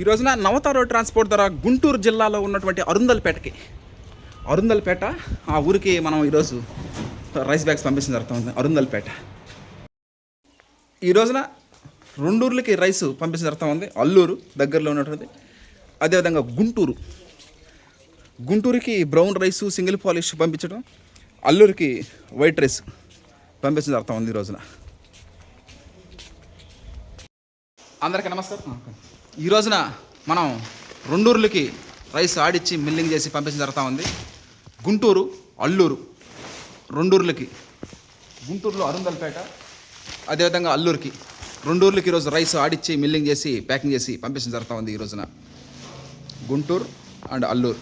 ఈ రోజున నవత road transport ద్వారా గుంటూరు జిల్లాలో ఉన్నటువంటి అరుందల్పేట ఆ ఊరికి మనం ఈరోజు రైస్ బ్యాగ్స్ పంపించడం జరుగుతుంది. అరుందల్పేట ఈ రోజున రెండు ఊర్లకి రైస్ పంపించడం జరుగుతూ ఉంది. అల్లూరు దగ్గరలో ఉన్నటువంటి, అదేవిధంగా గుంటూరుకి బ్రౌన్ రైస్ సింగిల్ పాలిష్ పంపించడం, అల్లూరికి వైట్ రైస్ పంపించడం జరుగుతూ ఉంది. ఈ రోజున అందరికీ నమస్కారం. ఈ రోజున మనం రెండూర్లకి రైస్ ఆడిచ్చి మిల్లింగ్ చేసి పంపించడం జరుగుతూ ఉంది. గుంటూరు, అల్లూరు రెండూర్లకి, గుంటూరులో అరుందల్పేట, అదేవిధంగా అల్లూరికి రెండూర్లకి ఈరోజు రైస్ ఆడిచ్చి మిల్లింగ్ చేసి ప్యాకింగ్ చేసి పంపించడం జరుగుతూ ఉంది. ఈ రోజున గుంటూరు అండ్ అల్లూరు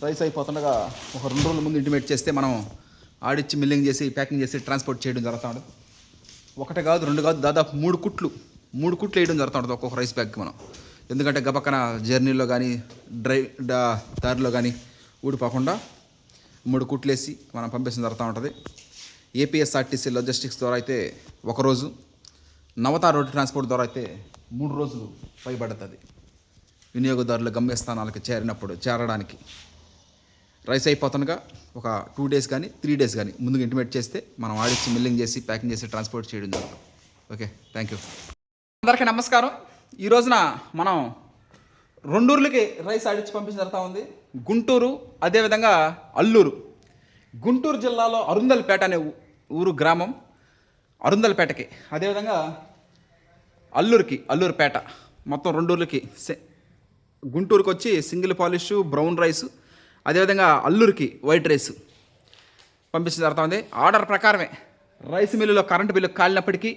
రైస్ అయిపోతుండగా ఒక 2 రోజుల ముందు ఇంటిమేట్ చేస్తే మనం ఆడిచ్చి మిల్లింగ్ చేసి ప్యాకింగ్ చేసి ట్రాన్స్పోర్ట్ చేయడం జరుగుతూ ఉంటుంది. ఒకటి కాదు, 2 కాదు, దాదాపు 3 కుట్లు వేయడం జరుగుతూ ఉంటుంది ఒక్కొక్క రైస్ బ్యాగ్కి మనం. ఎందుకంటే గబక్కన జర్నీలో కానీ దారిలో కానీ ఊడిపోకుండా 3 కుట్లు వేసి మనం పంపించడం జరుగుతూ ఉంటుంది. ఏపీఎస్ఆర్టీసీ లాజిస్టిక్స్ ద్వారా అయితే 1 రోజు, నవత రోడ్ ట్రాన్స్పోర్ట్ ద్వారా అయితే 3 రోజులు పైబడుతుంది. వినియోగదారుల గమ్యస్థానాలకు చేరడానికి రైస్ అయిపోతుండగా ఒక 2 డేస్ కానీ 3 డేస్ కానీ ముందుగా ఇంటిమేట్ చేస్తే మనం ఆడిచ్చి మిల్లింగ్ చేసి ప్యాకింగ్ చేసి ట్రాన్స్పోర్ట్ చేయడం జరుగుతుంది. Okay, thank you. అందరికీ నమస్కారం. ఈ రోజున మనం రెండూర్లకి రైస్ ఆడిచ్చి పంపించడం జరుగుతూ ఉంది. గుంటూరు, అదేవిధంగా అల్లూరు. గుంటూరు జిల్లాలో అరుందల్పేట అనే ఊరు గ్రామం, అరుందల్పేటకి, అదేవిధంగా అల్లూరుపేట, మొత్తం రెండూర్లకి. గుంటూరుకి వచ్చి సింగిల్ పాలిష్ బ్రౌన్ రైస్, అదేవిధంగా అల్లూరికి వైట్ రైస్ పంపించడం జరుగుతుంది. ఆర్డర్ ప్రకారమే రైస్ మిల్లులో కరెంటు బిల్లు కాలినప్పటికీ,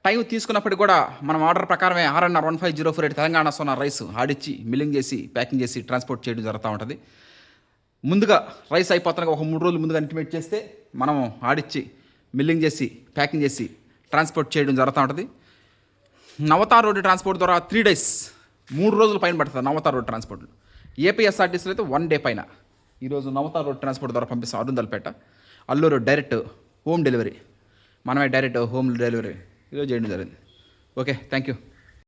టైం తీసుకున్నప్పటికీ కూడా మనం ఆర్డర్ ప్రకారమే RNR 15048 తెలంగాణ సోనా రైస్ ఆడిచ్చి మిల్లింగ్ చేసి ప్యాకింగ్ చేసి ట్రాన్స్పోర్ట్ చేయడం జరుగుతూ ఉంటుంది. ముందుగా రైస్ అయిపోతానికి ఒక 3 రోజులు ముందుగా ఇంటిమేట్ చేస్తే మనం ఆడిచ్చి మిల్లింగ్ చేసి ప్యాకింగ్ చేసి ట్రాన్స్పోర్ట్ చేయడం జరుగుతూ ఉంటుంది. నవత రోడ్డు ట్రాన్స్పోర్ట్ ద్వారా 3 డేస్ 3 రోజుల పైన పడుతుంది నవత రోడ్ ట్రాన్స్పోర్ట్. ఏపీఎస్ఆర్టీసీలో అయితే 1 డే పైన. ఈరోజు నవత రోడ్ ట్రాన్స్పోర్ట్ ద్వారా పంపిస్తాం అరుందల్పేట. అల్లూరు డైరెక్ట్ హోమ్ డెలివరీ, మనమే డైరెక్ట్ హోమ్ డెలివరీ ఈరోజు చేయడం జరిగింది. Okay, thank you.